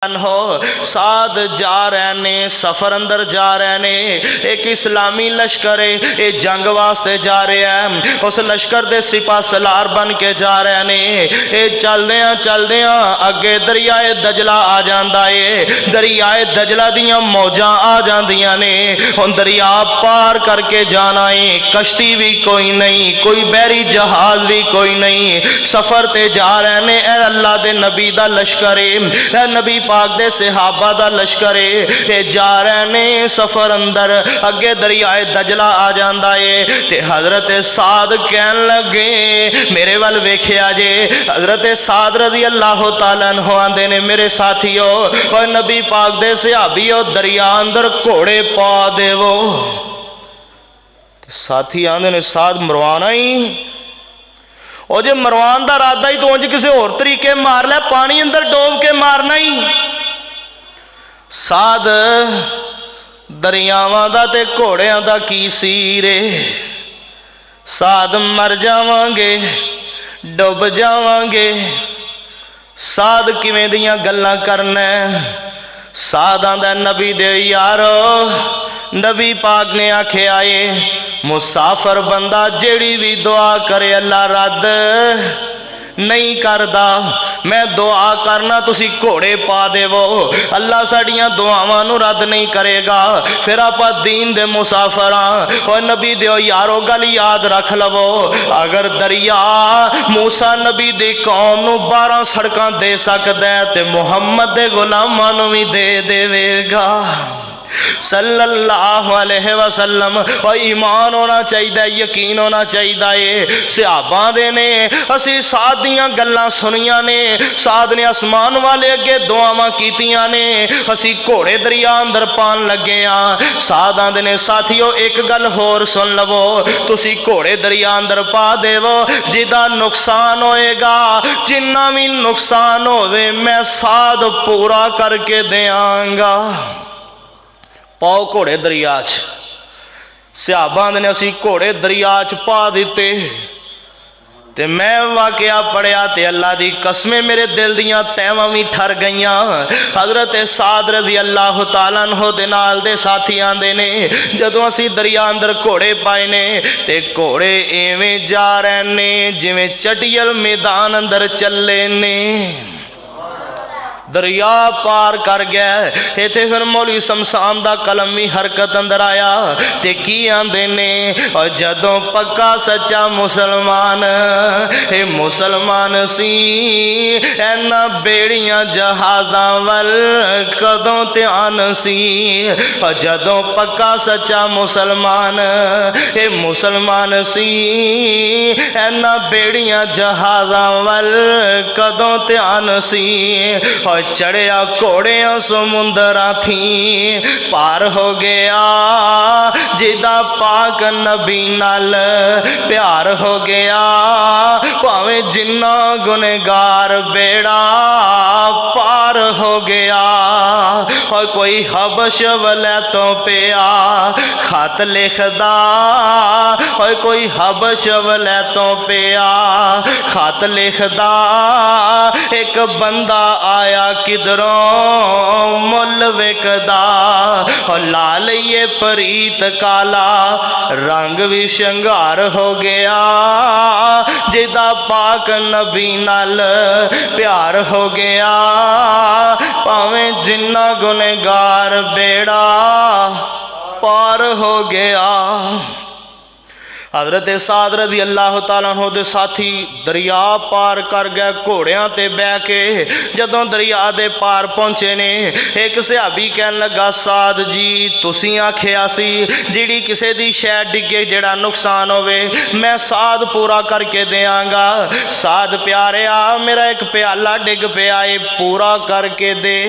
हो साध जा रहे ने सफर अंदर जा रहे ने। एक इस्लामी लश्कर है, ये जंग वास्ते जा रहे हैं। उस लश्कर दे सिपा सलार बन के जा रहे ने। ये चलदियां अगे दरियाए दजला आ जांदा है। दरियाए दजला दियां मौजां आ जांदियां ने। हुण दरिया पार करके जाना है। कश्ती भी कोई नहीं, कोई बहरी जहाज भी कोई नहीं। सफर ते जा रहे ने। अल्लाह दे नबी दा लश्कर है, नबी पाक दे सहाबा दा लश्कर है। जा रहे ने सफर अंदर अगे दरियाए दजला आ जांदा है। ते हजरत साद कहन लगे मेरे वाल वेखिया जे। हजरत साद रज़ी अल्लाह तआला अन्हु आंदे ने मेरे साथियों और नबी पाक दे सहाबियों दरिया अंदर घोड़े पा देवो। साथी आंदे ने साद मरवाना ही और जे मरवान का इरादा ही तो उंज किसी होर तरीके मार लै, पानी अंदर डोब के मारना ही। साध दरियावां दा ते घोड़ियां दा की सीरे। साध मर जावांगे डुब जावांगे। साध किवें दियां गल्लां करना। साध आंदा नबी दे यारो, नबी पाक ने आख्या है मुसाफर बंदा जेड़ी भी दुआ करे अल्लाह रद्द नहीं करदा। मैं दुआ करना तुसी घोड़े पा देवो, अल्लाह साड़ियां दुआवां नूं रद्द नहीं करेगा। फिर आपां दीन दे मुसाफर हां और नबी दिओ यारो गल याद रख लवो। अगर दरिया मूसा नबी दी कौम नूं 12 सड़कां दे सकदा है ते मुहम्मद दे गुलामां नूं भी दे देवेगा सल्लल्लाहु अलैहि वसल्लम। और ईमान होना चाहिए, यकीन होना चाहिए। सहाबा दे ने असी साद दियां गल्लां सुनियां ने। साद ने आसमान वाले अगे दुआवां कीतियां ने। असी घोड़े दरिया अंदर पान लगे हाँ। साद आंदे ने साथियों एक गल होर सुन लवो, तुसी घोड़े दरिया अंदर पा देवो। जिदा नुकसान होएगा, जिन्ना भी नुकसान होवे मैं साद पूरा करके देंगा। पाओ घोड़े दरिया च। सहाबा ने असी घोड़े दरिया च पा दिते ते मैं वाकया पढ़िया ते अल्लाह दी कसमें मेरे दिल दियां तैवां भी ठर गईयां। हजरत साद रज़ी अल्लाह तआला अन्हु दे नाल दे साथी आंदे ने जदों असी दरिया अंदर घोड़े पाए ने ते घोड़े एवें जा रहे ने जिवें चटियल मैदान अंदर चले ने। दरिया पार कर गया। इत्थे फिर मौलवी शमशान दा कलम भी हरकत अंदर आया ते की आंदे ने और जदों पक्का सच्चा मुसलमान ए मुसलमान सी एना बेड़ियां जहाज़ां वल कदों ध्यान सी। और जदों पक्का सच्चा मुसलमान ए मुसलमान सी एना बेड़ियां जहाज़ां वल कदों ध्यान सी। चढ़िया घोड़िया समुंदरा थी पार हो गया। जिदा पाक नबी नाल प्यार हो गया। भावें जिन्ना गुनहगार बेड़ा पार हो गया। और कोई हबश वलै तो पिया खत लिखदा। और कोई हबश वलै तो पिया खत लिखदा। एक बंदा आया किधरों मुल विकदा। और लाल ये परीत काला रंग भी श्रृंगार हो गया। जिदा पाक नबी नाल प्यार हो गया। भावें जिन्ना गुनहगार बेड़ा पार हो गया। हजरत साद रज़ी अल्लाह तआला अन्हु दे साथी दरिया पार कर गए घोड़ियां ते बह के। जदों दरिया दे पार पहुंचे ने एक सहाबी कहन लगा साद जी तुसीं आखिया सी जिहड़ी किसी दी शै डिगे जिहड़ा नुकसान होवे मैं साद पूरा करके देंगा। साद प्यारिया मेरा एक प्याला डिग पिया है पूरा करके दे।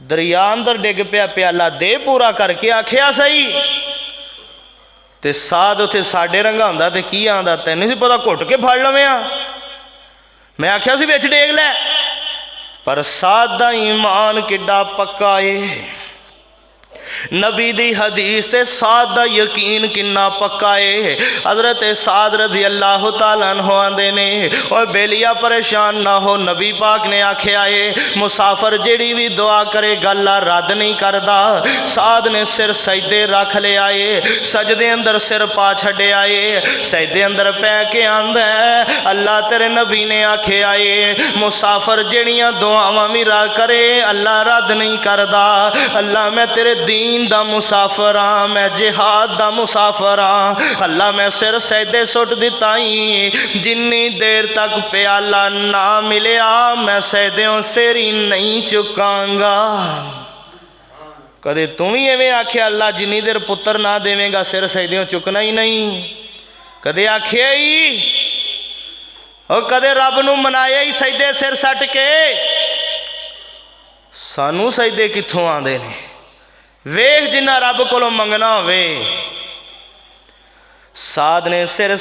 दरिया अंदर डिग पिया प्याला दे पूरा करके आखिया सही। ते साध उत्थे साडे रंगा हुंदा ते की आंदा तैनूं सी पता घुट के फड़ लवें। मैं आख्या सी विच डेग लै। पर साध दा ईमान किड्डा पक्का है। नबी दी हदीस से साद दा यकीन किन्ना पक्का है। हज़रत साद रज़ी अल्लाह तआला अन्हु आंदे ने और बेलिया परेशान ना हो, नबी पाक ने आख्या है मुसाफिर जेड़ी भी दुआ करे गल्ला रद्द नहीं करदा। साद ने सिर सजदे रख ले आए, सजदे अंदर सिर पा छड़े आए, सजदे अंदर पै के आंदा है अल्लाह तेरे नबी ने आख्या है मुसाफिर जेड़ियां दुआवां भी करे अल्लाह रद्द नहीं करदा। अल्लाह मैं तेरे दीन दा मुसाफिर हाँ, मैं जिहाद दा मुसाफिर हाँ। अल्लाह मैं सिर सजदे सुट दिता ही, जिन्नी देर तक प्याला ना मिलिया मैं सजदों सिर ही नहीं चुकांगा। कदे तू भी एवें आख्या अल्लाह जिन्नी देर पुत्र ना देवेगा सिर सजदों चुकना ही नहीं? कदे आख्या ही? और कदे रब नूं मनाया ही सजदे सिर सट के? सानू सजदे कित्थों आंदे ने? वेख जिन्ना रब कोलों मंगना होवे। साद ने सिर